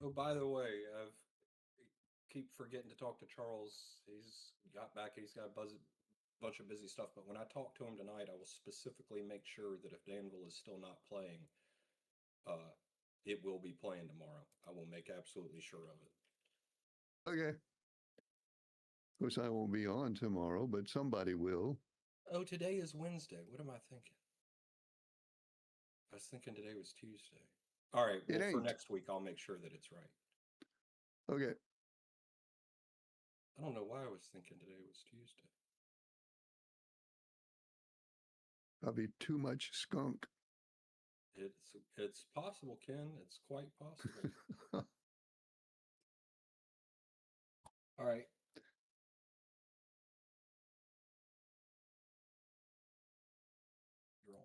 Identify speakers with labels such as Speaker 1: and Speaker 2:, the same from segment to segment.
Speaker 1: Oh, by the way, I've keep forgetting to talk to Charles. He's got back. He's got a bunch of busy stuff. But when I talk to him tonight, I will specifically make sure that if Danville is still not playing, uh, it will be playing tomorrow. I will make absolutely sure of it.
Speaker 2: Okay. Of course, I won't be on tomorrow, but somebody will.
Speaker 1: Oh, today is Wednesday. What am I thinking? I was thinking today was Tuesday. All right.
Speaker 2: It
Speaker 1: Well, for
Speaker 2: ain't.
Speaker 1: next week, I'll make sure that it's right.
Speaker 2: Okay.
Speaker 1: I don't know why I was thinking today was Tuesday.
Speaker 2: Probably too much skunk.
Speaker 1: It's possible, Ken. It's quite possible. All right.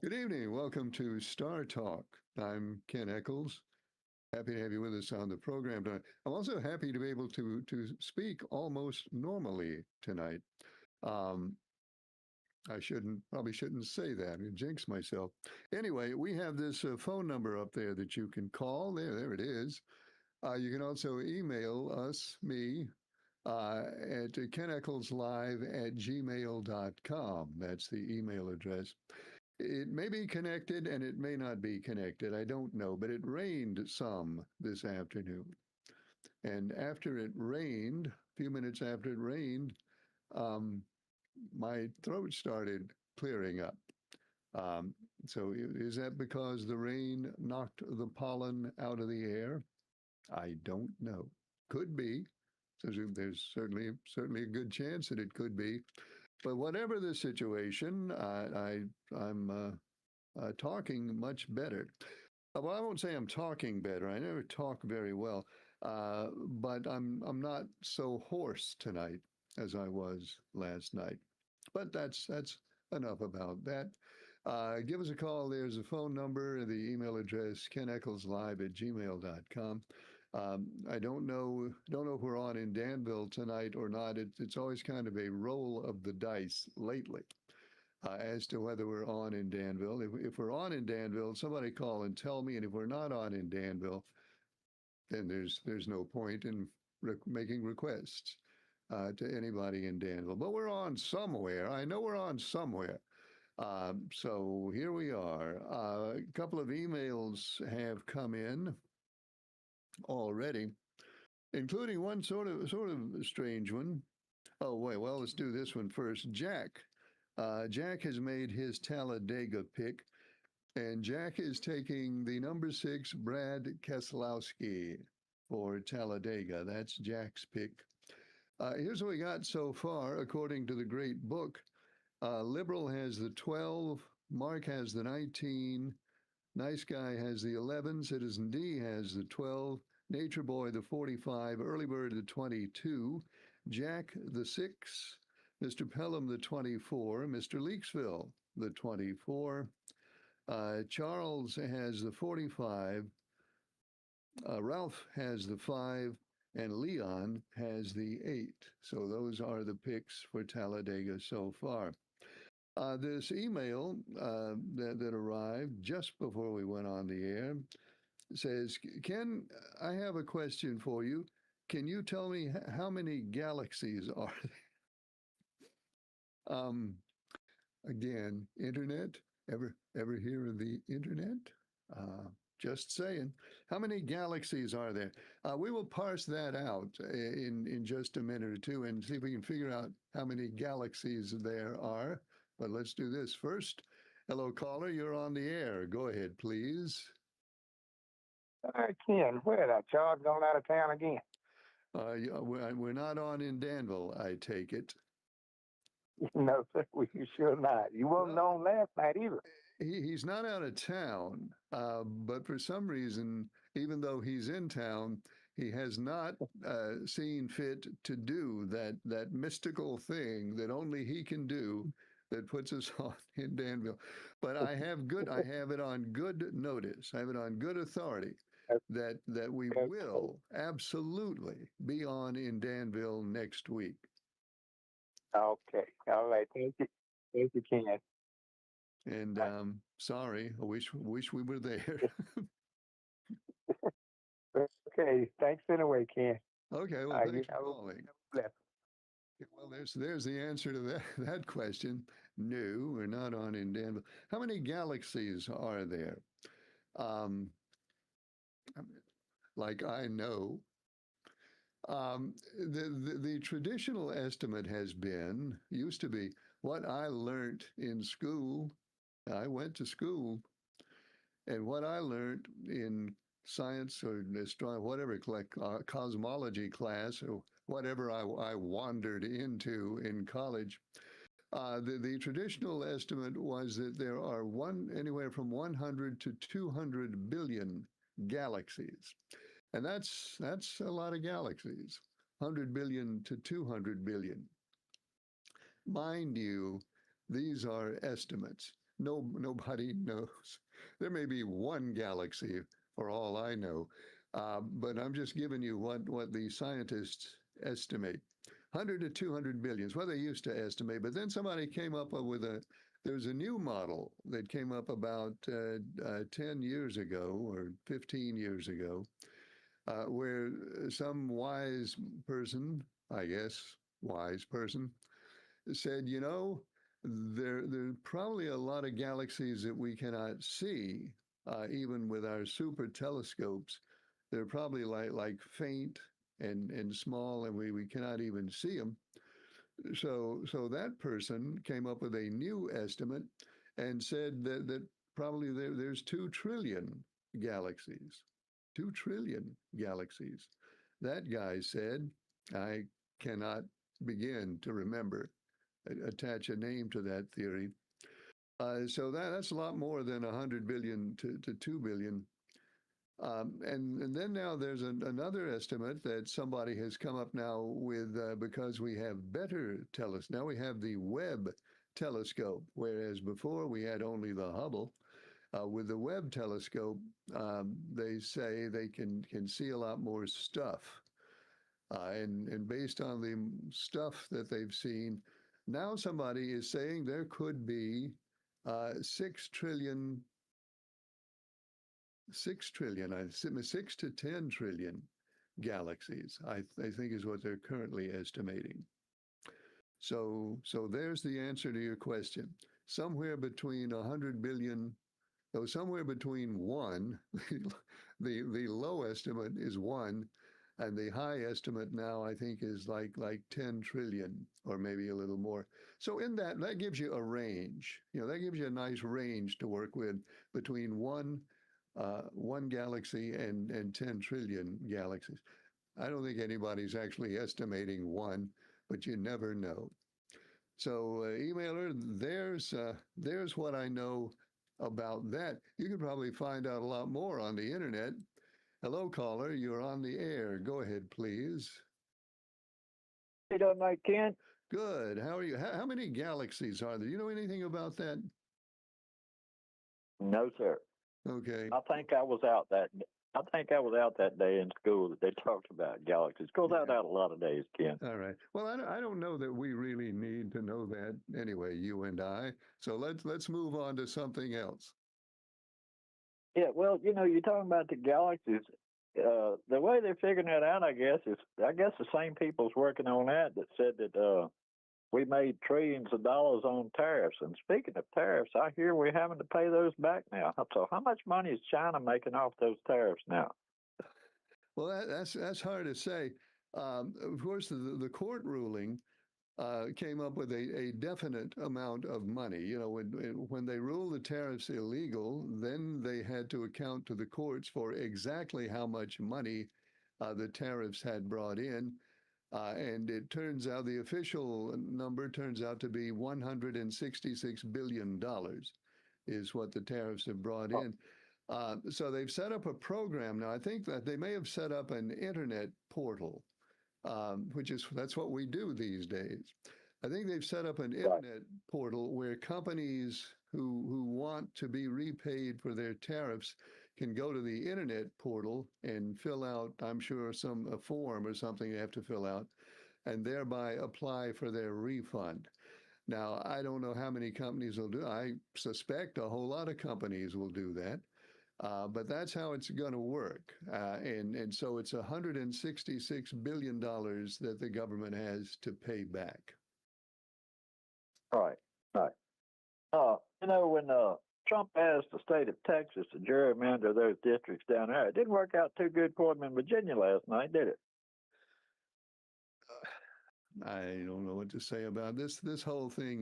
Speaker 2: Good evening. Welcome to Star Talk. I'm Ken Eccles. Happy to have you with us on the program tonight. I'm also happy to be able to speak almost normally tonight. Um, I probably shouldn't say that and jinx myself. Anyway, we have this phone number up there that you can call. There it is. You can also email us, me, at keneckleslive@gmail.com. That's the email address. It may be connected and it may not be connected. I don't know, but it rained some this afternoon. And after it rained, a few minutes after it rained, um, my throat started clearing up. Um, so is that because the rain knocked the pollen out of the air? I don't know. Could be. So there's certainly a good chance that it could be. But whatever the situation, I'm talking much better. Well, I won't say I'm talking better. I never talk very well, but I'm not so hoarse tonight as I was last night. But that's enough about that. Give us a call. There's a phone number, the email address, keneckleslive@gmail.com. I don't know if we're on in Danville tonight or not. It's always kind of a roll of the dice lately as to whether we're on in Danville. If we're on in Danville, somebody call and tell me. And if we're not on in Danville, then there's no point in making requests to anybody in Danville. But we're on somewhere. I know we're on somewhere. So here we are. A couple of emails have come in already, including one sort of strange one. Oh wait, well let's do this one first. Jack. Jack has made his Talladega pick, and Jack is taking the number 6 Brad Keselowski for Talladega. That's Jack's pick. Here's what we got so far, according to the great book. Liberal has the 12, Mark has the 19, Nice Guy has the 11, Citizen D has the 12, Nature Boy the 45, Early Bird the 22, Jack the 6, Mr. Pelham the 24, Mr. Leaksville the 24, Charles has the 45, Ralph has the 5, and Leon has the 8. So those are the picks for Talladega so far. This email that arrived just before we went on the air says, Ken, I have a question for you. Can you tell me how many galaxies are there? Again, internet. Ever hear of the internet? Just saying. How many galaxies are there? We will parse that out in just a minute or two and see if we can figure out how many galaxies there are. But let's do this first. Hello, caller. You're on the air. Go ahead, please.
Speaker 3: Ken, where that Charles gone out of town again?
Speaker 2: We're not on in Danville, I take it.
Speaker 3: No, sir, we sure not. You wasn't on last night either.
Speaker 2: He's not out of town, but for some reason, even though he's in town, he has not seen fit to do that mystical thing that only he can do that puts us on in Danville. But I have it on good notice. I have it on good authority that we will absolutely be on in Danville next week.
Speaker 3: Okay. All right. Thank you. Thank you, Ken.
Speaker 2: And sorry, I wish we were there.
Speaker 3: Okay, thanks anyway, Ken.
Speaker 2: Okay, well,
Speaker 3: You
Speaker 2: thanks for
Speaker 3: have
Speaker 2: calling.
Speaker 3: a blessing.
Speaker 2: Well, there's the answer to that that question. No, we're not on in Danville. How many galaxies are there? Um, like I know. The traditional estimate has been, used to be, what I learned in school. I went to school, and what I learned in science or astronomy, whatever, like cosmology class or whatever I wandered into in college, the traditional estimate was that there are anywhere from 100 to 200 billion galaxies. And that's a lot of galaxies, 100 billion to 200 billion. Mind you, these are estimates. Nobody knows. There may be one galaxy for all I know, but I'm just giving you what the scientists estimate. 100 to 200 billion is what they used to estimate, but then somebody came up with there's a new model that came up about 10 years ago or 15 years ago, where some wise person, I guess, wise person, said, there's probably a lot of galaxies that we cannot see, even with our super telescopes. They're probably like faint and small, and we cannot even see them. So that person came up with a new estimate and said that probably there's 2 trillion galaxies. 2 trillion galaxies. That guy said, I cannot begin to remember, attach a name to that theory. So that's a lot more than 100 billion to 2 billion. And then now there's another estimate that somebody has come up now with, because we have better telescopes. Now we have the Webb telescope, whereas before we had only the Hubble. With the Webb telescope, they say they can see a lot more stuff. And based on the stuff that they've seen, now somebody is saying there could be 6 trillion, 6 to 10 trillion galaxies, I think is what they're currently estimating. So there's the answer to your question. Somewhere between 100 billion, so somewhere between 1, the low estimate is 1, and the high estimate now I think is like 10 trillion or maybe a little more. So in that gives you a range. That gives you a nice range to work with between one galaxy and 10 trillion galaxies. I don't think anybody's actually estimating 1, but you never know. So emailer, there's what I know about that. You could probably find out a lot more on the internet. Hello, caller. You're on the air. Go ahead, please.
Speaker 3: Hey, don't like Ken?
Speaker 2: Good. How are you? How many galaxies are there? You know anything about that?
Speaker 3: No, sir.
Speaker 2: Okay.
Speaker 3: I think I was out that day in school that they talked about galaxies. Goes out a lot of days, Ken.
Speaker 2: All right. Well, I don't know that we really need to know that anyway, you and I. So let's move on to something else.
Speaker 3: Yeah, well, you're talking about the galaxies. The way they're figuring that out, I guess the same people's working on that said that we made trillions of dollars on tariffs. And speaking of tariffs, I hear we're having to pay those back now. So how much money is China making off those tariffs now?
Speaker 2: Well, that's hard to say. Of course, the court ruling came up with a definite amount of money. When they ruled the tariffs illegal, then they had to account to the courts for exactly how much money the tariffs had brought in. And it turns out the official number turns out to be $166 billion is what the tariffs have brought in. So they've set up a program now. I think that they may have set up an internet portal, that's what we do these days. I think they've set up an internet portal where companies who want to be repaid for their tariffs can go to the internet portal and fill out, I'm sure, a form or something they have to fill out, and thereby apply for their refund. Now, I don't know how many companies will do. I suspect a whole lot of companies will do that. But that's how it's going to work. And so it's $166 billion that the government has to pay back.
Speaker 3: Right, right. When Trump asked the state of Texas to gerrymander those districts down there, it didn't work out too good for him in Virginia last night, did it?
Speaker 2: I don't know what to say about this. This whole thing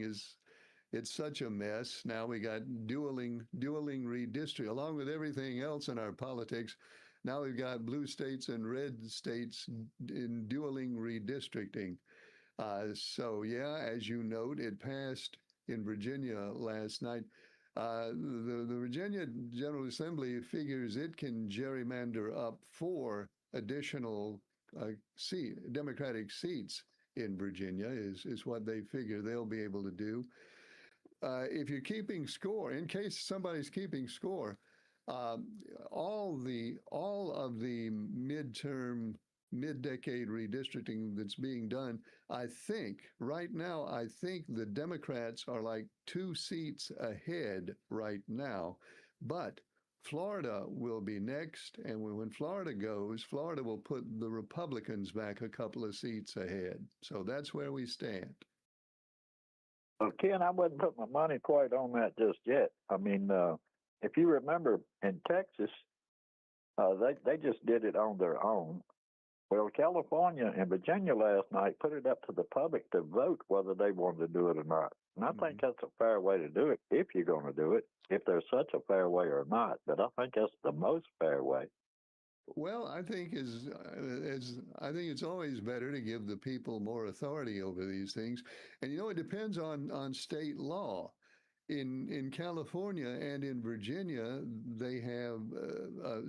Speaker 2: it's such a mess. Now we got dueling redistricting, along with everything else in our politics. Now we've got blue states and red states in dueling redistricting. So yeah, as you note, it passed in Virginia last night. The Virginia General Assembly figures it can gerrymander up 4 additional Democratic seats in Virginia is what they figure they'll be able to do. If you're keeping score, in case somebody's keeping score, all of the mid-decade redistricting that's being done, I think right now, the Democrats are like 2 seats ahead right now, but Florida will be next, and when Florida goes, Florida will put the Republicans back a couple of seats ahead. So that's where we stand.
Speaker 3: Well, Ken, I wouldn't put my money quite on that just yet. I mean, if you remember in Texas, they just did it on their own. Well, California and Virginia last night put it up to the public to vote whether they wanted to do it or not. And I think that's a fair way to do it if you're going to do it, if there's such a fair way or not. But I think that's the most fair way.
Speaker 2: Well, I think it's always better to give the people more authority over these things, and it depends on state law. In California and in Virginia, they have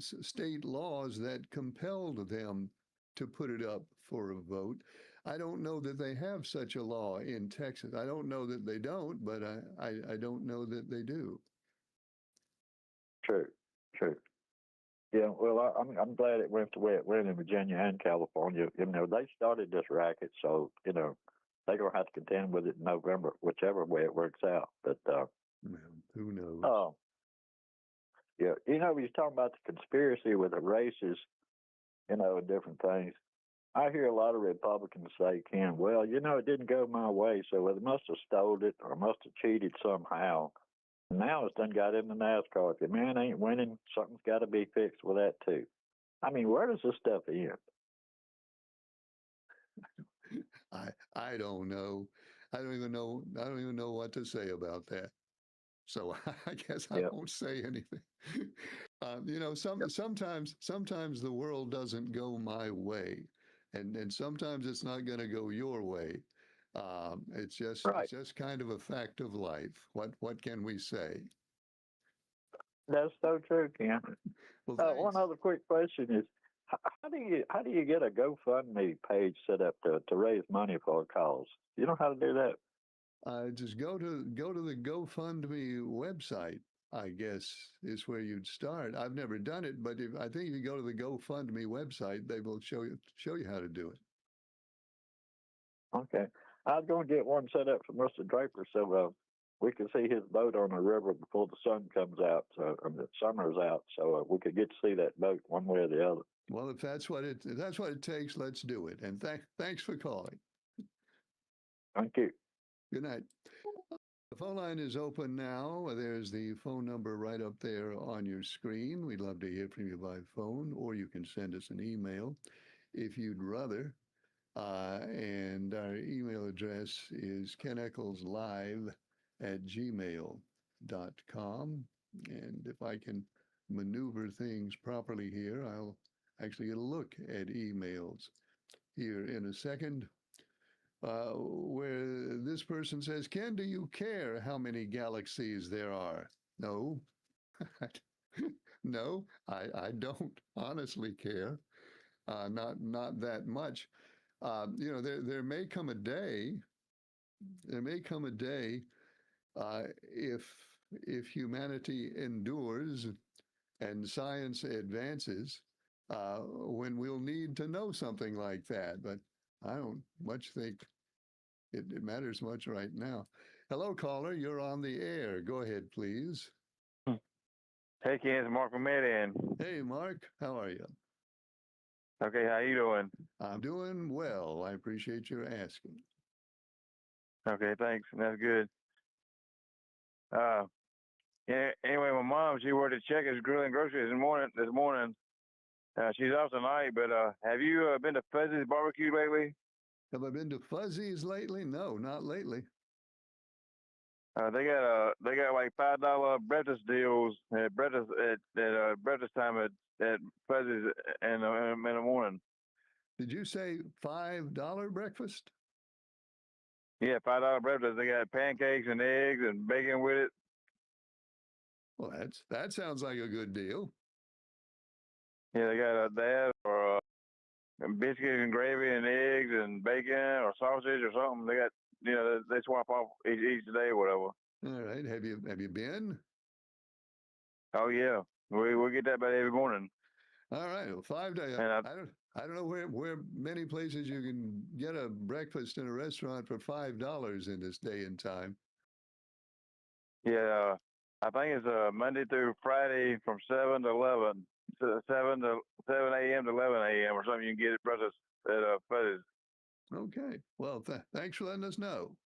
Speaker 2: state laws that compelled them to put it up for a vote. I don't know that they have such a law in Texas. I don't know that they don't, but I don't know that they do.
Speaker 3: True. Yeah, well, I'm glad it went the way it went in Virginia and California. They started this racket, so they're gonna have to contend with it in November, whichever way it works out. But
Speaker 2: well, who knows?
Speaker 3: Yeah, we was talking about the conspiracy with the races, and different things. I hear a lot of Republicans say, Ken, well, it didn't go my way, so they must have stole it or must have cheated somehow. Now it's done got into NASCAR. If your man ain't winning, something's got to be fixed with that too. I mean, where does this stuff end?
Speaker 2: I don't know. I don't even know what to say about that. So I guess I won't say anything. Sometimes the world doesn't go my way, and sometimes it's not going to go your way. It's just kind of a fact of life. What can we say?
Speaker 3: That's so true, Ken.
Speaker 2: Well,
Speaker 3: one other quick question is, how do you get a GoFundMe page set up to raise money for a cause? You know how to do that?
Speaker 2: Just go to the GoFundMe website, I guess, is where you'd start. I've never done it, but I think if you go to the GoFundMe website, they will show you how to do it.
Speaker 3: Okay. I was going to get one set up for Mr. Draper so we could see his boat on the river before the sun comes out, the summer's out, so we could get to see that boat one way or the other.
Speaker 2: Well, if that's what it takes, let's do it. And thanks for calling.
Speaker 3: Thank you.
Speaker 2: Good night. The phone line is open now. There's the phone number right up there on your screen. We'd love to hear from you by phone, or you can send us an email if you'd rather. And our email address is keneccleslive@gmail.com. And if I can maneuver things properly here, I'll actually get a look at emails here in a second. Where this person says, Ken, do you care how many galaxies there are? No. No, I don't honestly care. Not that much. There may come a day if humanity endures and science advances, when we'll need to know something like that. But I don't much think it matters much right now. Hello, caller. You're on the air. Go ahead, please.
Speaker 4: Hey, Ken, it's Mark from Median.
Speaker 2: Hey, Mark, how are you?
Speaker 4: Okay, how you doing?
Speaker 2: I'm doing well. I appreciate your asking.
Speaker 4: Okay, thanks. That's good. Uh, yeah, anyway, my mom, she worked at Checkers Grill and Grocery this morning. She's off tonight, but have you been to Fuzzy's Barbecue lately?
Speaker 2: Have I been to Fuzzy's lately? No, not lately.
Speaker 4: They got like $5 breakfast deals at breakfast time at Fuzzy's in the morning.
Speaker 2: Did you say $5 breakfast?
Speaker 4: Yeah, $5 breakfast. They got pancakes and eggs and bacon with it.
Speaker 2: Well, that sounds like a good deal.
Speaker 4: Yeah, they got that or biscuits and gravy and eggs and bacon or sausage or something. They got they swap off each day or whatever.
Speaker 2: All right. Have you been?
Speaker 4: Oh yeah, we get that about every morning.
Speaker 2: All right. Well, $5.
Speaker 4: And
Speaker 2: I don't know where many places you can get a breakfast in a restaurant for $5 in this day and time.
Speaker 4: yeah, I think it's Monday through Friday from 7 to 11, to 7 a.m. to 11 a.m. or something. You can get it breakfast at Fuzzy's.
Speaker 2: Okay. Well, thanks for letting us know.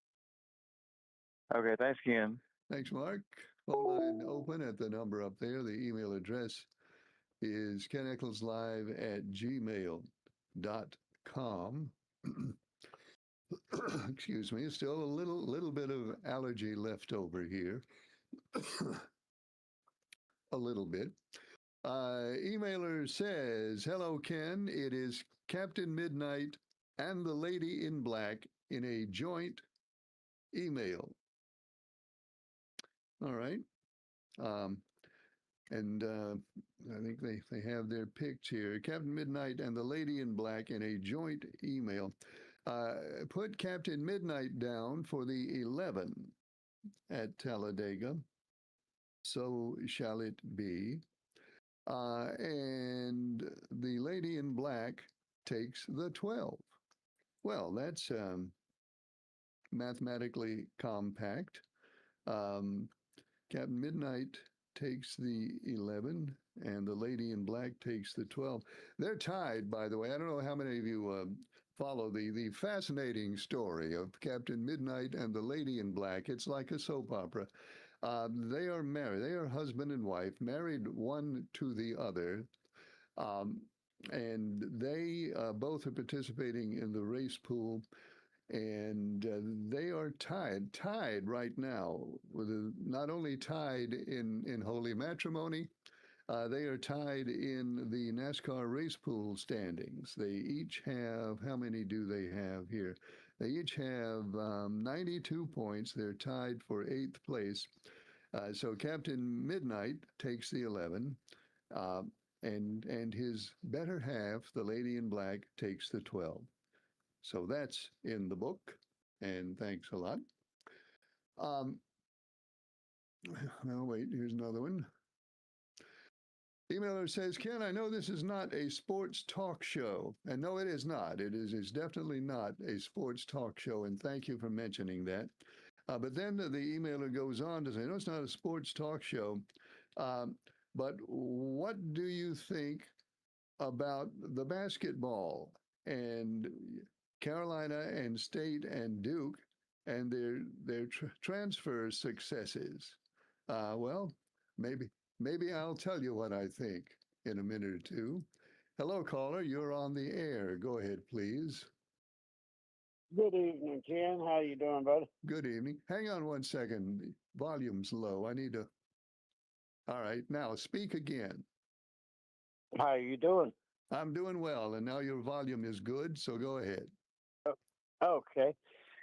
Speaker 4: Okay, thanks, Ken.
Speaker 2: Thanks, Mark. Phone line open at the number up there. The email address is keneckleslive@gmail.com. Excuse me, still a little bit of allergy left over here. A little bit. Emailer says, "Hello, Ken. It is Captain Midnight and the Lady in Black in a joint email." All right. And I think they have their pics here. Captain Midnight and the Lady in Black in a joint email. Put Captain Midnight down for the 11 at Talladega. So shall it be. And the Lady in Black takes the 12. Well, that's mathematically compact. Captain Midnight takes the 11 and the Lady in Black takes the 12. They're tied, by the way. I don't know how many of you follow the fascinating story of Captain Midnight and the Lady in Black. It's like a soap opera. They are married. They are husband and wife, married one to the other. And they both are participating in the race pool. And they are tied right now. Not only tied in holy matrimony, they are tied in the NASCAR race pool standings. They each have, how many do they have here? They each have 92 points. They're tied for 8th place. So Captain Midnight takes the 11, and his better half, the Lady in Black, takes the 12. So that's in the book, and thanks a lot. Well, wait, here's another one. Emailer says, "Ken, I know this is not a sports talk show." And no, it is not. It's definitely not a sports talk show, and thank you for mentioning that. But then the emailer goes on to say, "No, it's not a sports talk show. But what do you think about the basketball and Carolina and State and Duke and their transfer successes?" Well, maybe I'll tell you what I think in a minute or two. Hello, caller. You're on the air. Go ahead, please.
Speaker 5: Good evening, Ken. How you doing, buddy?
Speaker 2: Good evening. Hang on one second. The volume's low. I need to. All right. Now speak again.
Speaker 5: How you doing?
Speaker 2: I'm doing well, and now your volume is good, so go ahead.
Speaker 5: Okay.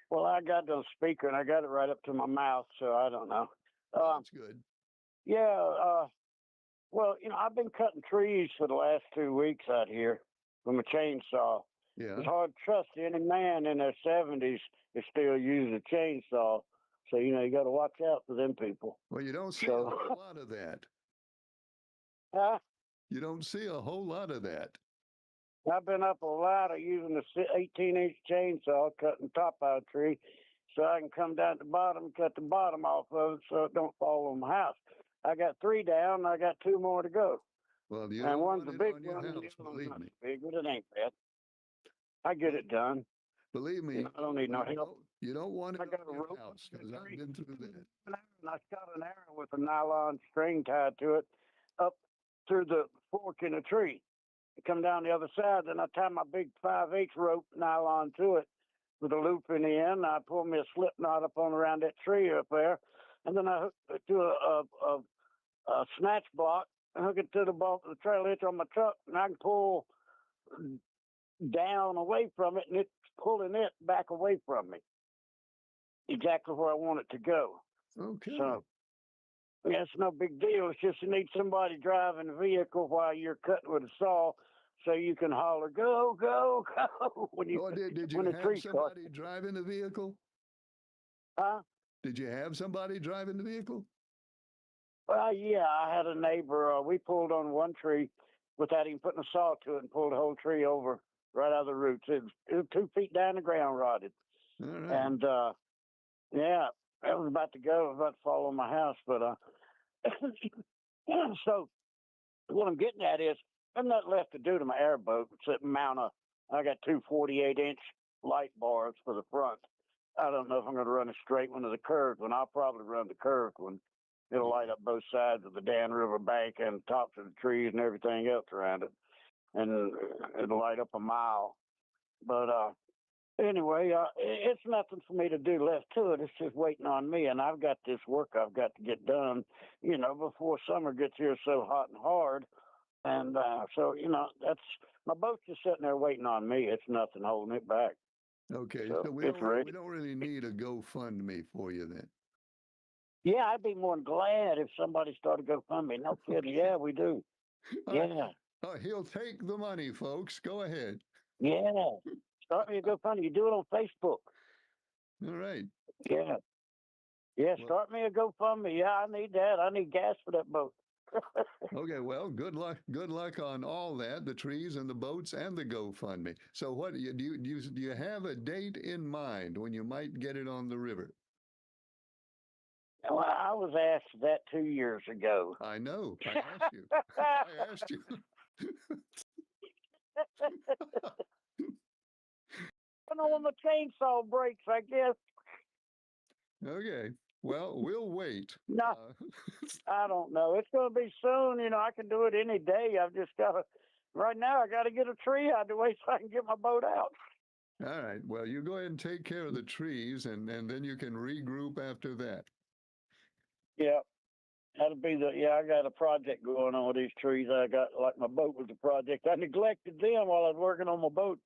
Speaker 5: Well, I got the speaker and I got it right up to my mouth, so I don't know.
Speaker 2: That's good.
Speaker 5: Yeah. Well, I've been cutting trees for the last 2 weeks out here with a chainsaw.
Speaker 2: Yeah.
Speaker 5: It's hard to trust any man in their 70s is still using a chainsaw. So, you got to watch out for them people.
Speaker 2: Well, you don't see a whole lot of that.
Speaker 5: Huh?
Speaker 2: You don't see a whole lot of that.
Speaker 5: I've been up a ladder using a 18-inch chainsaw cutting top out a tree so I can come down to the bottom and cut the bottom off of it so it don't fall on my house. I got 3 down. I got 2 more to go.
Speaker 2: Well, you
Speaker 5: And
Speaker 2: don't
Speaker 5: one's
Speaker 2: want
Speaker 5: a
Speaker 2: it
Speaker 5: big
Speaker 2: on your
Speaker 5: one, and the
Speaker 2: house,
Speaker 5: other one's
Speaker 2: believe
Speaker 5: not
Speaker 2: me.
Speaker 5: as big, but it ain't bad. I get it done.
Speaker 2: Believe me,
Speaker 5: I don't need no help.
Speaker 2: you don't want it
Speaker 5: I got a
Speaker 2: on your
Speaker 5: rope
Speaker 2: house
Speaker 5: under
Speaker 2: because
Speaker 5: the
Speaker 2: I've
Speaker 5: tree.
Speaker 2: been through that.
Speaker 5: And I shot an arrow with a nylon string tied to it up through the fork in the tree. It come down the other side, then I tie my big 5/8 rope nylon to it with a loop in the end. I pull me a slip knot up on around that tree up there, and then I hook it to a snatch block and hook it to the trail hitch on my truck, and I can pull down away from it, and it's pulling it back away from me, exactly where I want it to go.
Speaker 2: Okay.
Speaker 5: So, yeah, it's no big deal. It's just you need somebody driving the vehicle while you're cutting with a saw, so you can holler, "Go, go, go!" when you
Speaker 2: Oh, did you
Speaker 5: when the
Speaker 2: have
Speaker 5: tree starts.
Speaker 2: somebody driving the vehicle?
Speaker 5: Huh?
Speaker 2: Did you have somebody driving the vehicle?
Speaker 5: Well, yeah, I had a neighbor. We pulled on one tree without even putting a saw to it, and pulled the whole tree over right out of the roots. It was 2 feet down the ground, rotted,
Speaker 2: All right.
Speaker 5: and yeah, I was about to go. I was about to fall on my house, but so what I'm getting at is I've nothing left to do to my airboat except mount I got 2 48-inch light bars for the front. I don't know if I'm going to run a straight one or the curved one. I'll probably run the curved one. It'll light up both sides of the Dan River bank and tops of the trees and everything else around it, and it'll light up a mile. But anyway, it's nothing for me to do left to it. It's just waiting on me, and I've got this work I've got to get done, before summer gets here so hot and hard. And so, that's my boat's just sitting there waiting on me. It's nothing holding it back.
Speaker 2: Okay,
Speaker 5: So
Speaker 2: so
Speaker 5: it's ready.
Speaker 2: we don't really need a GoFundMe for you then.
Speaker 5: Yeah, I'd be more than glad if somebody started GoFundMe. No kidding. Yeah, we do. Yeah.
Speaker 2: He'll take the money, folks. Go ahead.
Speaker 5: Yeah. Start me a GoFundMe. You do it on Facebook.
Speaker 2: All right.
Speaker 5: Yeah. Yeah,
Speaker 2: Well-
Speaker 5: start me a GoFundMe. Yeah, I need that. I need gas for that boat.
Speaker 2: Okay, well, good luck. Good luck on all that, the trees and the boats and the GoFundMe. So what do you have a date in mind when you might get it on the river?
Speaker 5: Well, I was asked that 2 years ago.
Speaker 2: I know. I asked you. I asked you.
Speaker 5: When the chainsaw breaks, I guess.
Speaker 2: Okay. Well, we'll wait.
Speaker 5: No, I don't know. It's going to be soon. I can do it any day. I've just got to, right now, I got to get a tree out of the way so I can get my boat out.
Speaker 2: All right. Well, you go ahead and take care of the trees, and then you can regroup after that.
Speaker 5: Yeah. That'll be I got a project going on with these trees. I got, like, my boat was a project. I neglected them while I was working on my boat.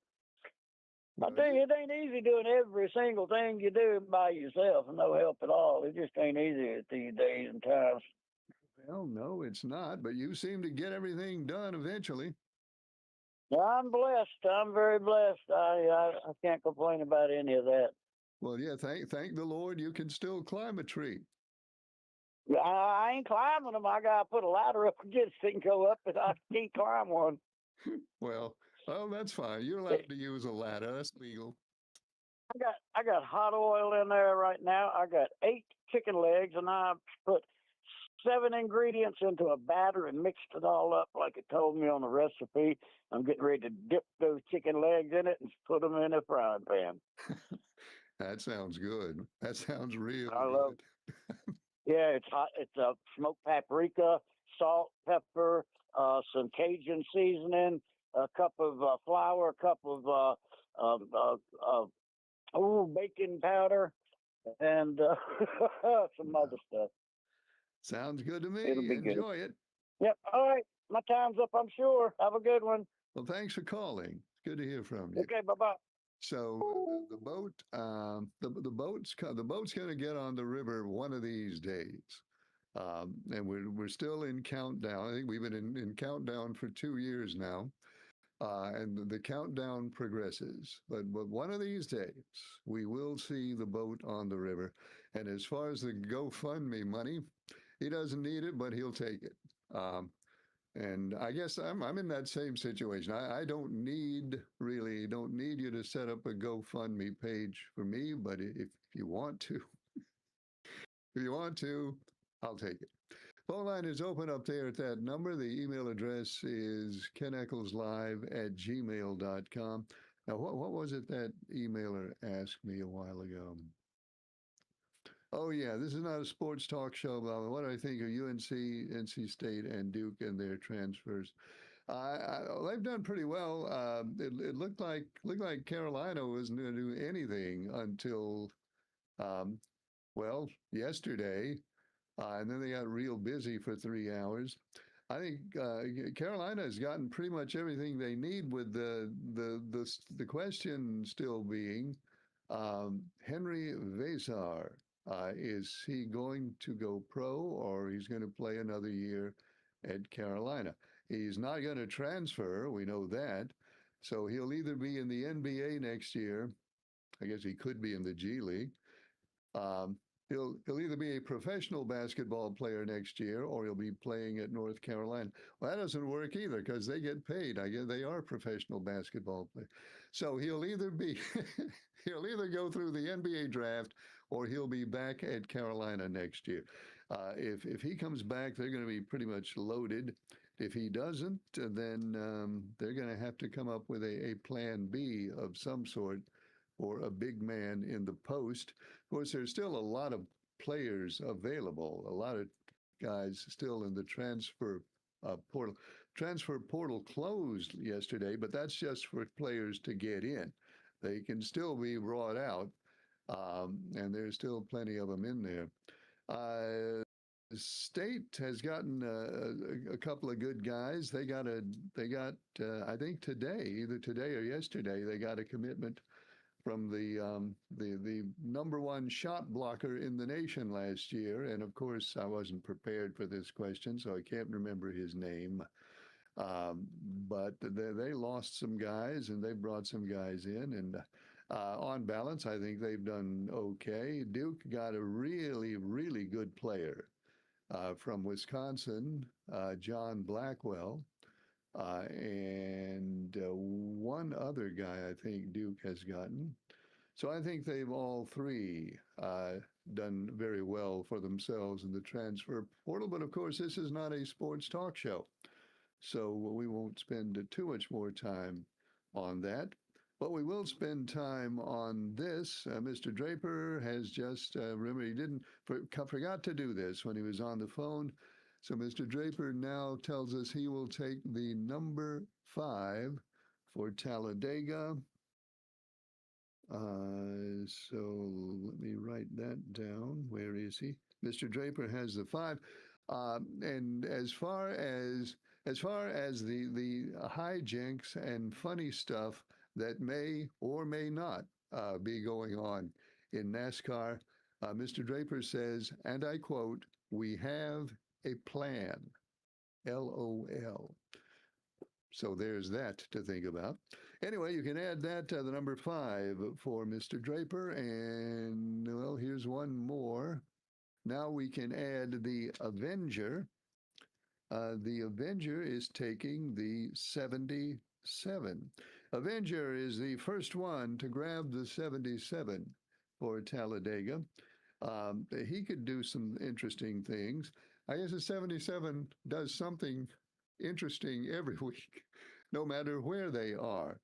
Speaker 5: I
Speaker 2: Well,
Speaker 5: tell you, it ain't easy doing every single thing you do by yourself and no help at all. It just ain't easy these days and times.
Speaker 2: Well, no, it's not, but you seem to get everything done eventually.
Speaker 5: I'm blessed. I'm very blessed. I can't complain about any of that.
Speaker 2: Well, yeah, thank the Lord you can still climb a tree.
Speaker 5: I ain't climbing them. I got to put a ladder up against it and go up, and I can't climb one.
Speaker 2: Well, that's fine. You're allowed to use a ladder. That's legal.
Speaker 5: I got hot oil in there right now. I got 8 chicken legs, and I put 7 ingredients into a batter and mixed it all up like it told me on the recipe. I'm getting ready to dip those chicken legs in it and put them in a frying pan.
Speaker 2: That sounds good. That sounds real
Speaker 5: I
Speaker 2: good.
Speaker 5: love Yeah, it's hot. It's smoked paprika, salt, pepper, some Cajun seasoning, a cup of flour, a cup of baking powder, and some other stuff.
Speaker 2: Sounds good to me.
Speaker 5: It'll be good.
Speaker 2: Enjoy it.
Speaker 5: Yep. All right. My time's up, I'm sure. Have a good one.
Speaker 2: Well, thanks for calling. It's good to hear from you.
Speaker 5: Okay. Bye-bye.
Speaker 2: So the boat, the boat's going to get on the river one of these days, and we're still in countdown. I think we've been in countdown for 2 years now, and the countdown progresses. But one of these days, we will see the boat on the river. And as far as the GoFundMe money, he doesn't need it, but he'll take it. And I guess I'm in that same situation. I don't need you to set up a GoFundMe page for me, but if you want to, I'll take it. Phone line is open up there at that number. The email address is keneckleslive@gmail.com. Now, what was it that emailer asked me a while ago? Oh, yeah, this is not a sports talk show, blah, blah. What do I think of UNC, NC State, and Duke and their transfers? They've done pretty well. It looked like Carolina wasn't going to do anything until, well, yesterday. And then they got real busy for 3 hours. I think Carolina has gotten pretty much everything they need. With the question still being Henry Vesar. Is he going to go pro, or he's going to play another year at Carolina? He's not going to transfer. We know that. So he'll either be in the NBA next year. I guess he could be in the G League. He'll either be a professional basketball player next year, or he'll be playing at North Carolina. Well, that doesn't work either, because they get paid. I guess they are professional basketball players. So he'll either be he'll either go through the NBA draft, or he'll be back at Carolina next year. If he comes back, they're going to be pretty much loaded. If he doesn't, then they're going to have to come up with a plan B of some sort, or a big man in the post. Of course, there's still a lot of players available, a lot of guys still in the transfer portal. Transfer portal closed yesterday, but that's just for players to get in. They can still be brought out, and there's still plenty of them in there. State has gotten a couple of good guys. They got I think today, either today or yesterday, they got a commitment from the number one shot blocker in the nation last year. And of course, I wasn't prepared for this question, so I can't remember his name. But they lost some guys, and they brought some guys in. And on balance, I think they've done okay. Duke got a really, really good player from Wisconsin, John Blackwell. And one other guy I think Duke has gotten. So I think they've all three done very well for themselves in the transfer portal. But of course, this is not a sports talk show, so we won't spend too much more time on that. But we will spend time on this. Mr. Draper has just, remember, he forgot to do this when he was on the phone. So Mr. Draper now tells us he will take the number 5 for Talladega. So let me write that down. Where is he? Mr. Draper has the 5. And as far as the hijinks and funny stuff that may or may not be going on in NASCAR, Mr. Draper says, and I quote, "We have a plan." LOL. So there's that to think about. Anyway, you can add that to the number 5 for Mr. Draper. And, well, here's one more. Now we can add the Avenger. The Avenger is taking the 77. Avenger is the first one to grab the 77 for Talladega. He could do some interesting things. I guess the 77 does something interesting every week, no matter where they are.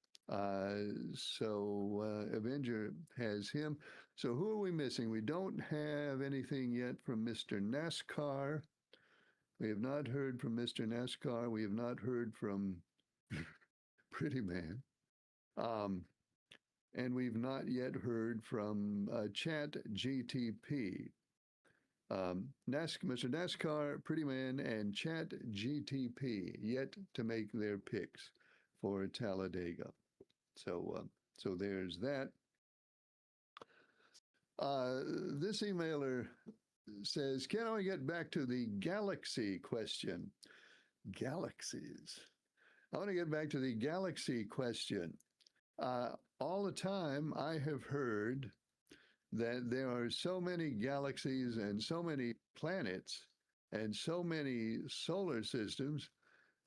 Speaker 2: So Avenger has him. So who are we missing? We don't have anything yet from Mr. NASCAR. We have not heard from Mr. NASCAR. We have not heard from Pretty Man. And we've not yet heard from Chat GTP. Mr. NASCAR, Pretty Man, and Chat GTP yet to make their picks for Talladega. So there's that. This emailer says, can I get back to the galaxy question? Galaxies. I want to get back to the galaxy question. All the time I have heard that there are so many galaxies and so many planets and so many solar systems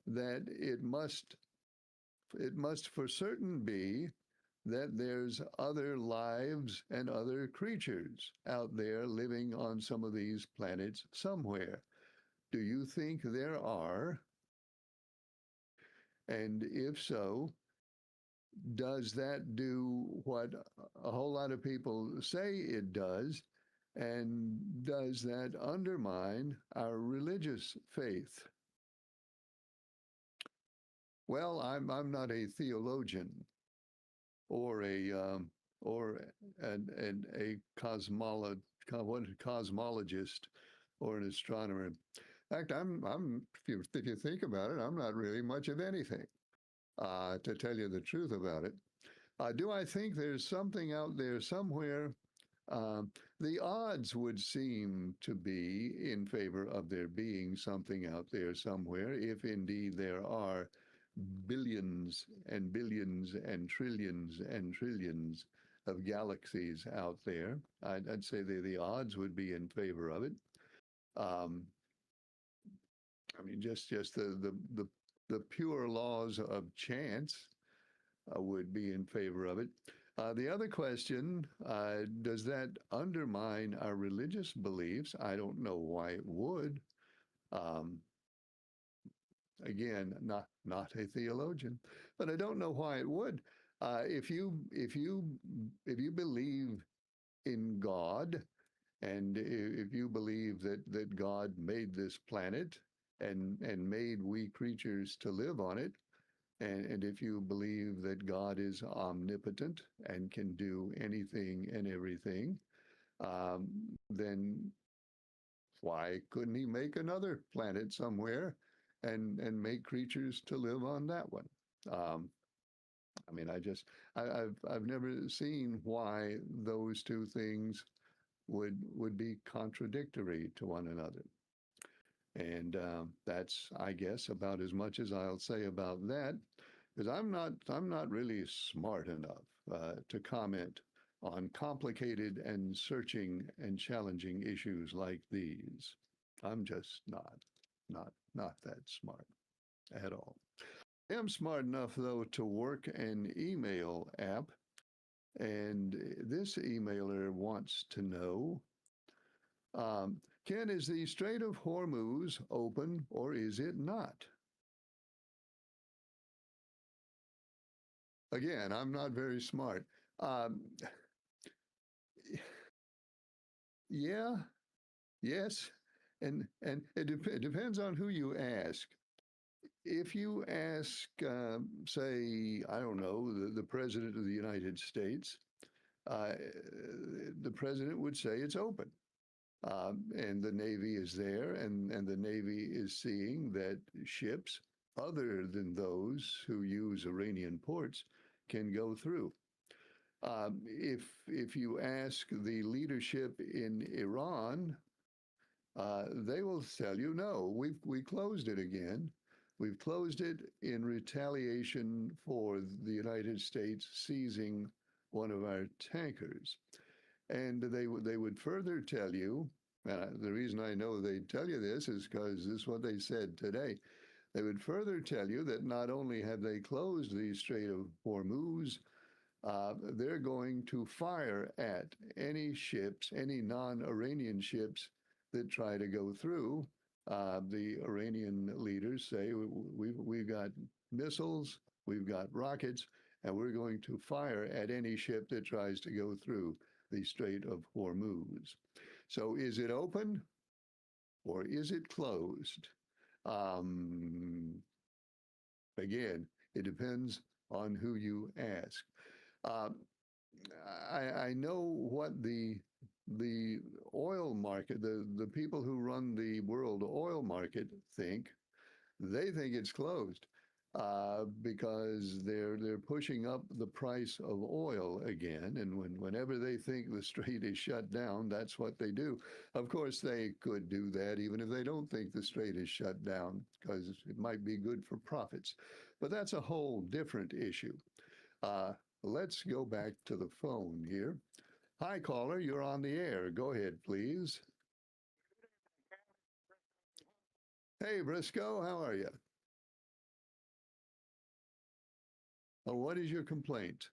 Speaker 2: that it must for certain be that there's other lives and other creatures out there living on some of these planets somewhere. Do you think there are? And if so, does that do what a whole lot of people say it does? And does that undermine our religious faith? Well, I'm not a theologian or a cosmologist or an astronomer. In fact, if you think about it, I'm not really much of anything, to tell you the truth about it. Do I think there's something out there somewhere? The odds would seem to be in favor of there being something out there somewhere, if indeed there are billions and billions and trillions of galaxies out there. I'd say the odds would be in favor of it. I mean, just the pure laws of chance would be in favor of it. The other question, does that undermine our religious beliefs? I don't know why it would. Again, not a theologian, but I don't know why it would. If you believe in God, and if you believe that God made this planet and made we creatures to live on it, and if you believe that God is omnipotent and can do anything and everything, then why couldn't he make another planet somewhere and make creatures to live on that one? I mean, I've never seen why those two things would be contradictory to one another. And that's, I guess, about as much as I'll say about that, because I'm not really smart enough to comment on complicated and searching and challenging issues like these. I'm just not that smart at all. I am smart enough, though, to work an email app, and this emailer wants to know, Ken, is the Strait of Hormuz open or is it not? Again, I'm not very smart. Yeah, yes, and it depends on who you ask. If you ask, say, I don't know, the President of the United States, the President would say it's open. And the Navy is there, and the Navy is seeing that ships other than those who use Iranian ports can go through. If you ask the leadership in Iran, they will tell you, no, we closed it again. We've closed it in retaliation for the United States seizing one of our tankers. And they would further tell you, and the reason I know they tell you this is because this is what they said today. They would further tell you that not only have they closed the Strait of Hormuz, they're going to fire at any ships, any non-Iranian ships that try to go through. The Iranian leaders say, we've got missiles, we've got rockets, and we're going to fire at any ship that tries to go through the Strait of Hormuz. So is it open or is it closed? Again, it depends on who you ask. I know what the oil market, the people who run the world oil market think. They think it's closed because they're pushing up the price of oil again, and whenever they think the strait is shut down, that's what they do. Of course, they could do that even if they don't think the strait is shut down, because it might be good for profits. But that's a whole different issue. Let's go back to the phone here. Hi, caller, you're on the air. Go ahead, please. Hey, Briscoe, how are you? Oh, what is your complaint?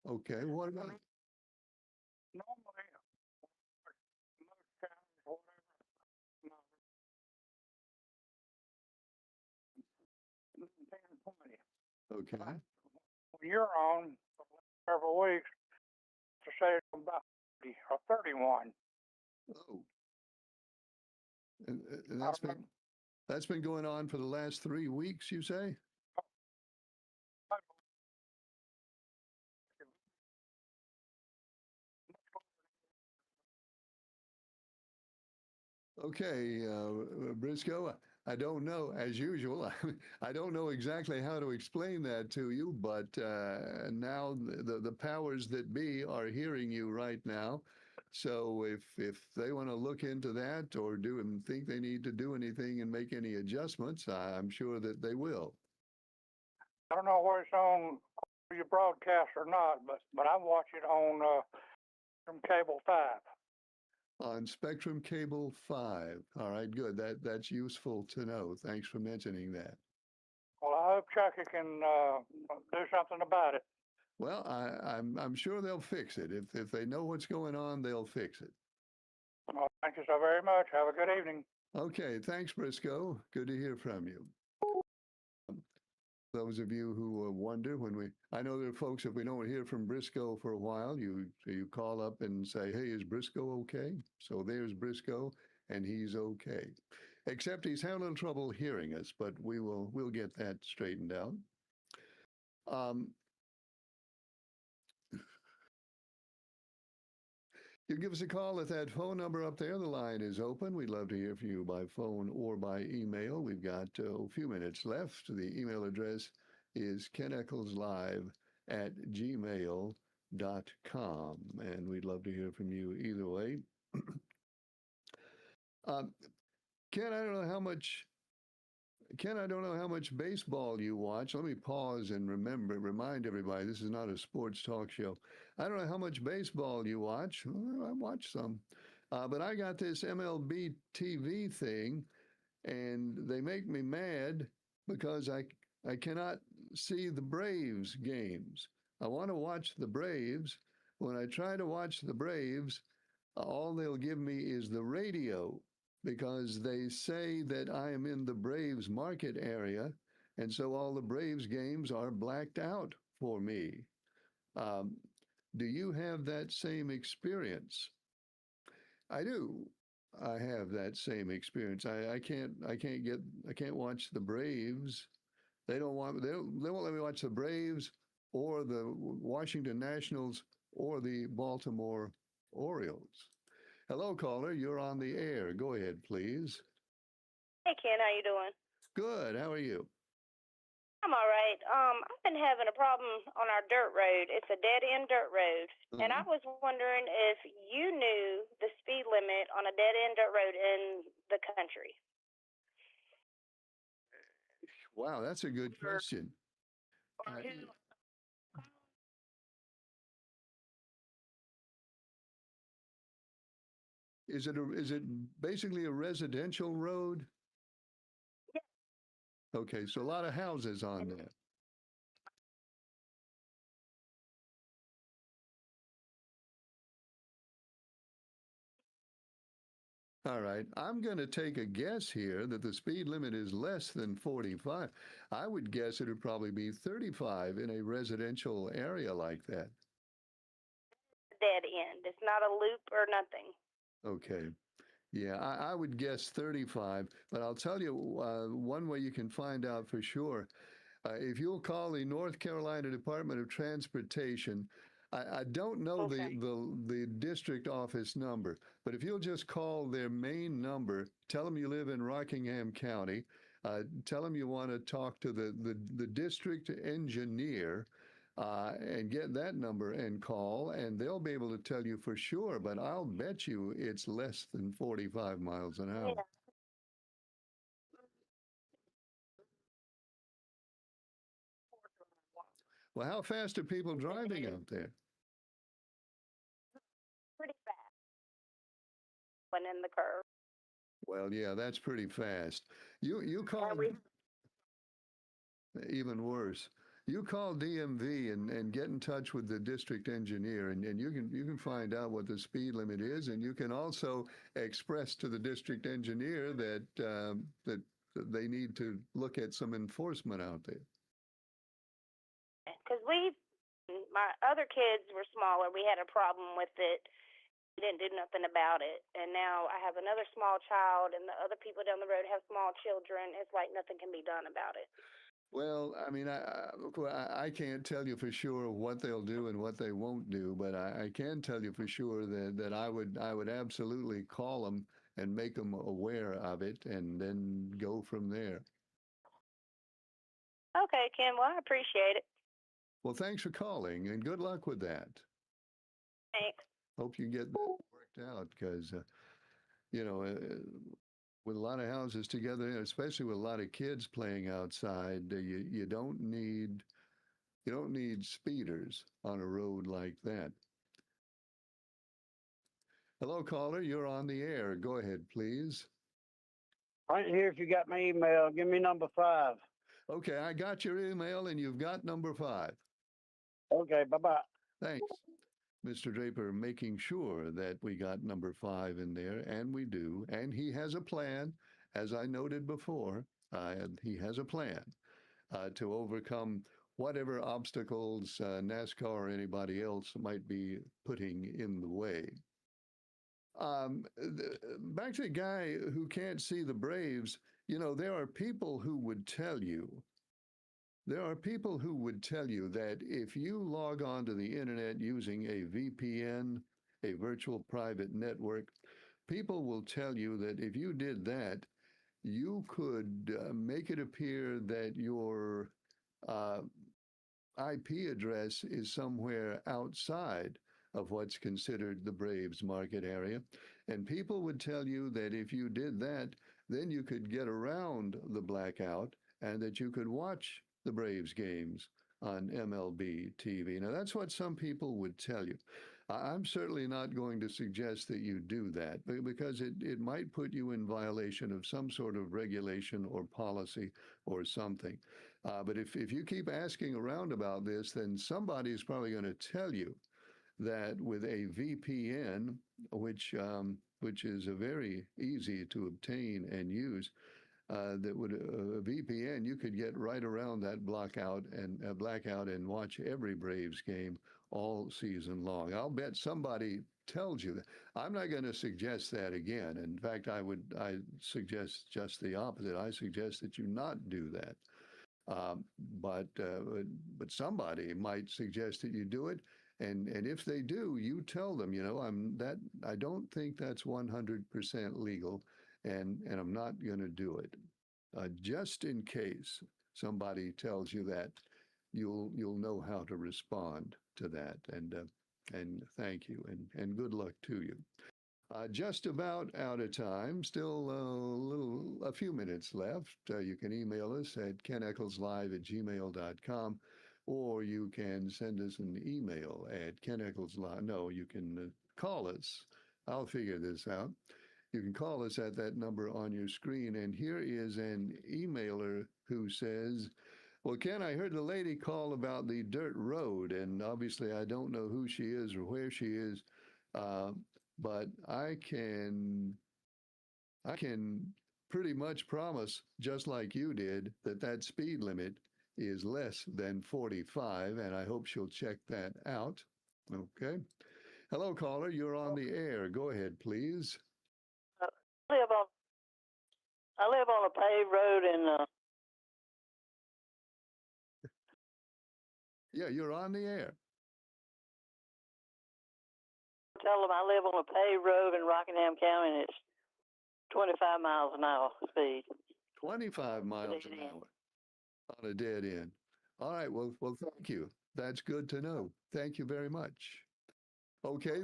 Speaker 2: Okay, what about it?
Speaker 5: Normally, most
Speaker 2: Okay.
Speaker 6: When you're on for the last several weeks, to say it's about 30 or 31.
Speaker 2: Oh. And
Speaker 6: I don't know.
Speaker 2: that's been going on for the last 3 weeks, you say? Okay, Briscoe, I don't know, as usual, I don't know exactly how to explain that to you, but now the powers that be are hearing you right now. So if they want to look into that or do and think they need to do anything and make any adjustments, I'm sure that they will.
Speaker 6: I don't know where it's on your broadcast or not, but I watch it on from Cable 5.
Speaker 2: On Spectrum Cable 5. All right, good. That's useful to know. Thanks for mentioning that.
Speaker 6: Well, I hope Chucky can do something about it.
Speaker 2: Well, I'm sure they'll fix it. If they know what's going on, they'll fix it.
Speaker 6: Well, thank you so very much. Have a good evening.
Speaker 2: Okay, thanks, Briscoe. Good to hear from you. Those of you who wonder I know there are folks, if we don't hear from Briscoe for a while, you call up and say, hey, is Briscoe okay? So there's Briscoe, and he's okay. Except he's having a little trouble hearing us, but we'll get that straightened out. You give us a call at that phone number up there. The line is open. We'd love to hear from you by phone or by email. We've got a few minutes left. The email address is keneccleslive@gmail.com, and we'd love to hear from you either way. Ken, I don't know how much baseball you watch. Let me pause and remind everybody, this is not a sports talk show. I don't know how much baseball you watch. Well, I watch some. But I got this MLB TV thing, and they make me mad because I cannot see the Braves games. I want to watch the Braves. When I try to watch the Braves, all they'll give me is the radio, because they say that I am in the Braves market area, and so all the Braves games are blacked out for me. Do you have that same experience? I do. I have that same experience. I can't watch the Braves. They won't let me watch the Braves or the Washington Nationals or the Baltimore Orioles. Hello, caller. You're on the air. Go ahead, please.
Speaker 7: Hey, Ken, how you doing?
Speaker 2: Good. How are you?
Speaker 7: I'm all right. I've been having a problem on our dirt road. It's a dead-end dirt road, and I was wondering if you knew the speed limit on a dead-end dirt road in the country.
Speaker 2: Wow, that's a good question. Is it basically a residential road?
Speaker 7: Yeah.
Speaker 2: Okay, so a lot of houses on there. All right, I'm going to take a guess here that the speed limit is less than 45. I would guess it would probably be 35 in a residential area like that.
Speaker 7: Dead end. It's not a loop or nothing.
Speaker 2: Okay. Yeah, I would guess 35, but I'll tell you one way you can find out for sure. If you'll call the North Carolina Department of Transportation, I don't know the district office number, but if you'll just call their main number, tell them you live in Rockingham County, tell them you want to talk to the district engineer, and get that number and call, and they'll be able to tell you for sure, but I'll bet you it's less than 45 miles an hour.
Speaker 7: Yeah.
Speaker 2: Well, how fast are people driving out there?
Speaker 7: Pretty fast. When in the curve.
Speaker 2: Well, yeah, that's pretty fast. You call even worse. You call DMV and get in touch with the district engineer, and you can find out what the speed limit is, and you can also express to the district engineer that that they need to look at some enforcement out there.
Speaker 7: because my other kids were smaller. We had a problem with it. We didn't do nothing about it. And now I have another small child, and the other people down the road have small children. It's like nothing can be done about it.
Speaker 2: Well, I mean, I can't tell you for sure what they'll do and what they won't do, but I can tell you for sure that I would absolutely call them and make them aware of it, and then go from there.
Speaker 7: Okay, Ken. Well, I appreciate it.
Speaker 2: Well, thanks for calling, and good luck with that.
Speaker 7: Thanks.
Speaker 2: Hope you get that worked out, because you know, with a lot of houses together, especially with a lot of kids playing outside, you don't need speeders on a road like that. Hello, caller. You're on the air. Go ahead, please.
Speaker 5: I didn't hear if you got my email. Give me number 5.
Speaker 2: Okay, I got your email, and you've got number 5.
Speaker 5: Okay, bye-bye.
Speaker 2: Thanks, Mr. Draper, making sure that we got number 5 in there, and we do. And he has a plan, as I noted before. He has a plan to overcome whatever obstacles NASCAR or anybody else might be putting in the way. Back to the guy who can't see the Braves, you know, there are people who would tell you that if you log on to the internet using a VPN, a virtual private network, people will tell you that if you did that, you could make it appear that your IP address is somewhere outside of what's considered the Braves market area. And people would tell you that if you did that, then you could get around the blackout and that you could watch the Braves games on MLB TV. Now, that's what some people would tell you. I'm certainly not going to suggest that you do that, because it might put you in violation of some sort of regulation or policy or something. But if you keep asking around about this, then somebody's probably going to tell you that with a VPN, which is a very easy to obtain and use, that with a VPN, you could get right around that blackout and watch every Braves game all season long. I'll bet somebody tells you that. I'm not going to suggest that again. In fact, I suggest just the opposite. I suggest that you not do that. But somebody might suggest that you do it. And if they do, you tell them, you know, I don't think that's 100% legal, and I'm not going to do it. Just in case somebody tells you that, you'll know how to respond to that. And thank you, and good luck to you. Just about out of time. Still a few minutes left. You can email us at keneckleslive@gmail.com, or you can send us an email at keneckleslive. No, you can call us. I'll figure this out. You can call us at that number on your screen. And here is an emailer who says, well, Ken, I heard the lady call about the dirt road, and obviously I don't know who she is or where she is, but I can pretty much promise, just like you did, that speed limit is less than 45, and I hope she'll check that out. Okay. Hello, caller. You're on the air. Go ahead, please.
Speaker 8: I live on a paved road in.
Speaker 2: Yeah, you're on the air.
Speaker 8: Tell them I live on a paved road in Rockingham County, and it's 25 miles an hour speed.
Speaker 2: 25 miles an hour on a dead end. All right. Well, thank you. That's good to know. Thank you very much. Okay,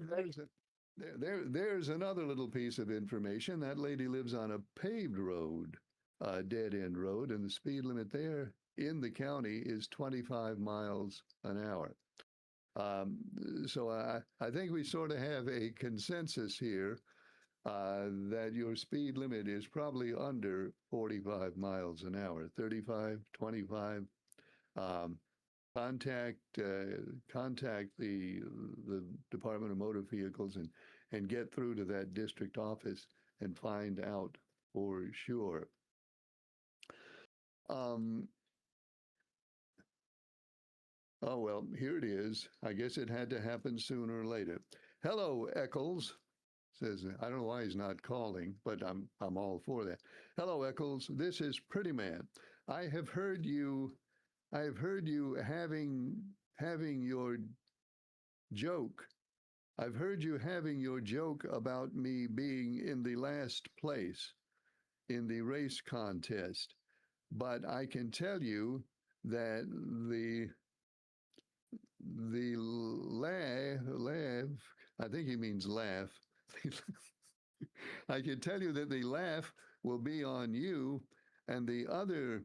Speaker 2: there's another little piece of information. That lady lives on a paved road, dead end road, and the speed limit there in the county is 25 miles an hour. So I think we sort of have a consensus here that your speed limit is probably under 45 miles an hour, 35, 25. Contact the Department of Motor Vehicles and get through to that district office and find out for sure. Oh, well, here it is. I guess it had to happen sooner or later. Hello, Eccles. Says, I don't know why he's not calling, but I'm all for that. Hello, Eccles. This is Pretty Man. I have heard you having your joke. I've heard you having your joke about me being in the last place in the race contest. But I can tell you that the laugh, I think he means laugh. I can tell you that the laugh will be on you and the other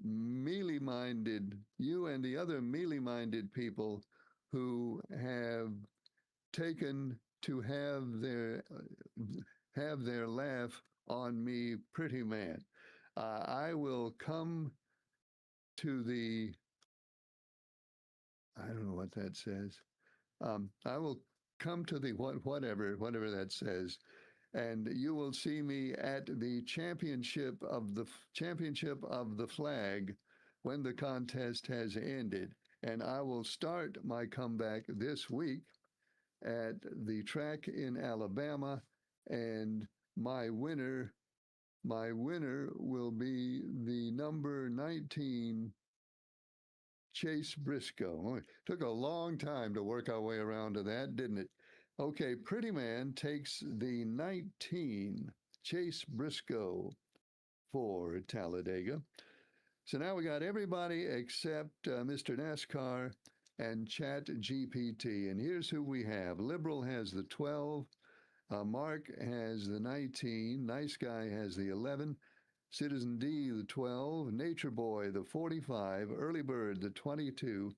Speaker 2: you and the other mealy-minded people who have taken to have their laugh on me, Pretty Man. I will come to the, I don't know what that says. I will come to the whatever that says, and you will see me at the championship of the flag when the contest has ended, and I will start my comeback this week at the track in Alabama, and my winner will be the number 19 Chase Briscoe. It took a long time to work our way around to that, didn't it? Okay, Pretty Man takes the 19 Chase Briscoe for Talladega. So now we got everybody except Mr. NASCAR and Chat GPT. And here's who we have. Liberal has the 12. Mark has the 19. Nice Guy has the 11. Citizen D, the 12. Nature Boy, the 45. Early Bird, the 22.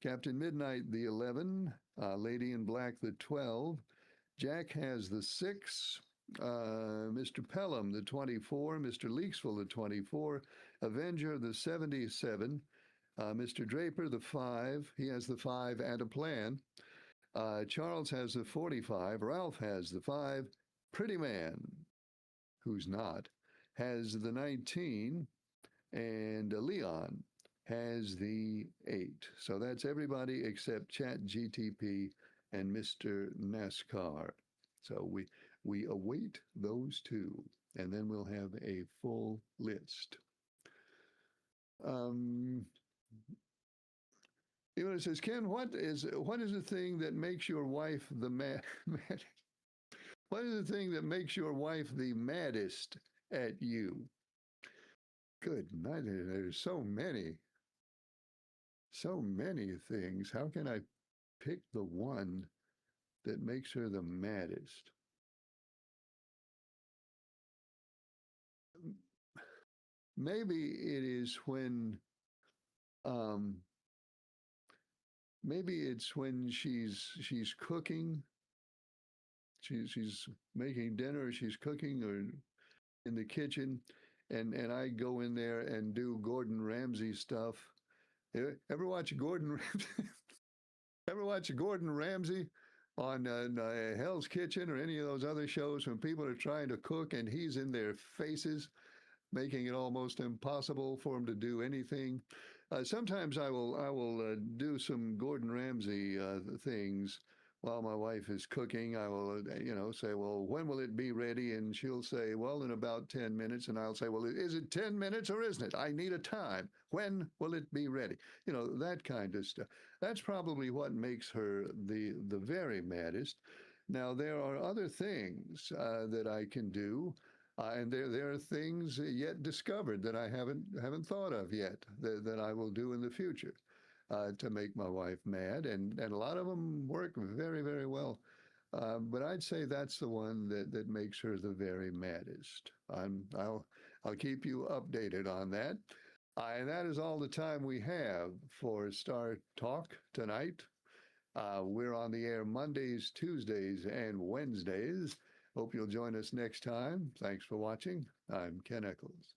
Speaker 2: Captain Midnight, the 11. Lady in Black, the 12. Jack has the 6. Mr. Pelham, the 24. Mr. Leaksville, the 24. Avenger, the 77. Mr. Draper, the 5. He has the 5 and a plan. Charles has the 45. Ralph has the 5. Pretty Man, who's not, has the 19. And Leon has the 8. So that's everybody except Chat GTP and Mr. NASCAR. So we await those two, and then we'll have a full list. It says, Ken, what is the thing that makes your wife the mad? What is the thing that makes your wife the maddest at you? Good night. There's so many things. How can I pick the one that makes her the maddest? Maybe it is when maybe it's when she's cooking. She's making dinner, or she's cooking, or in the kitchen, and I go in there and do Gordon Ramsay stuff. Ever watch Gordon Ramsay? Ever watch Gordon Ramsay on Hell's Kitchen or any of those other shows when people are trying to cook and he's in their faces, making it almost impossible for him to do anything? Sometimes I will do some Gordon Ramsay things while my wife is cooking. I will, say, well, when will it be ready? And she'll say, well, in about 10 minutes. And I'll say, well, is it 10 minutes or isn't it? I need a time. When will it be ready? That kind of stuff. That's probably what makes her the very maddest. Now, there are other things that I can do. And there are things yet discovered that I haven't thought of yet that I will do in the future to make my wife mad, and a lot of them work very, very well. But I'd say that's the one that makes her the very maddest. I'll keep you updated on that. And that is all the time we have for Star Talk tonight. We're on the air Mondays, Tuesdays, and Wednesdays. Hope you'll join us next time. Thanks for watching. I'm Ken Eccles.